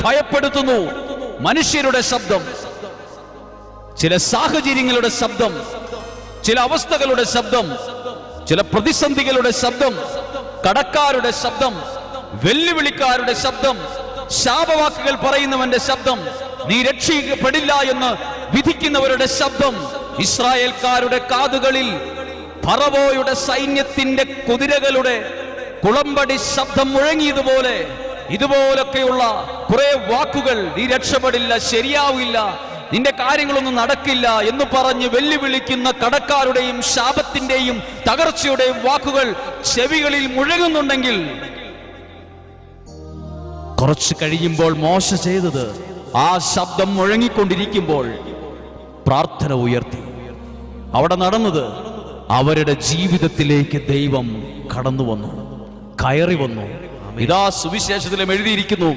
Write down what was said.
ഭയപ്പെടുത്തുന്നു. മനുഷ്യരുടെ ശബ്ദം, ചില സാഹചര്യങ്ങളുടെ ശബ്ദം, ചില അവസ്ഥകളുടെ ശബ്ദം, ചില പ്രതിസന്ധികളുടെ ശബ്ദം, കടക്കാരുടെ ശബ്ദം, വെല്ലുവിളിക്കാരുടെ ശബ്ദം, ശാപവാക്കുകൾ പറയുന്നവന്റെ ശബ്ദം, നീ രക്ഷിക്കപ്പെടില്ല എന്ന് വിധിക്കുന്നവരുടെ ശബ്ദം ഇസ്രായേൽക്കാരുടെ കാതുകളിൽ ഫറവോയുടെ സൈന്യത്തിന്റെ കുതിരകളുടെ കുളമ്പടി ശബ്ദം മുഴങ്ങിയതുപോലെ ഇതുപോലൊക്കെയുള്ള കുറെ വാക്കുകൾ, നീ രക്ഷപ്പെടില്ല, ശരിയാവില്ല, നിന്റെ കാര്യങ്ങളൊന്നും നടക്കില്ല എന്ന് പറഞ്ഞ് വെല്ലുവിളിക്കുന്ന കടക്കാരുടെയും ശാപത്തിന്റെയും തകർച്ചയുടെയും വാക്കുകൾ ചെവികളിൽ മുഴങ്ങുന്നുണ്ടെങ്കിൽ, കുറച്ച് കഴിയുമ്പോൾ മോശ ചെയ്തത്, ആ ശബ്ദം മുഴങ്ങിക്കൊണ്ടിരിക്കുമ്പോൾ പ്രാർത്ഥന ഉയർത്തി. അവിടെ നടന്നത്, അവരുടെ ജീവിതത്തിലേക്ക് ദൈവം കടന്നു വന്നു, കയറി വന്നു. ഇതാ സുവിശേഷത്തിലും എഴുതിയിരിക്കുന്നു,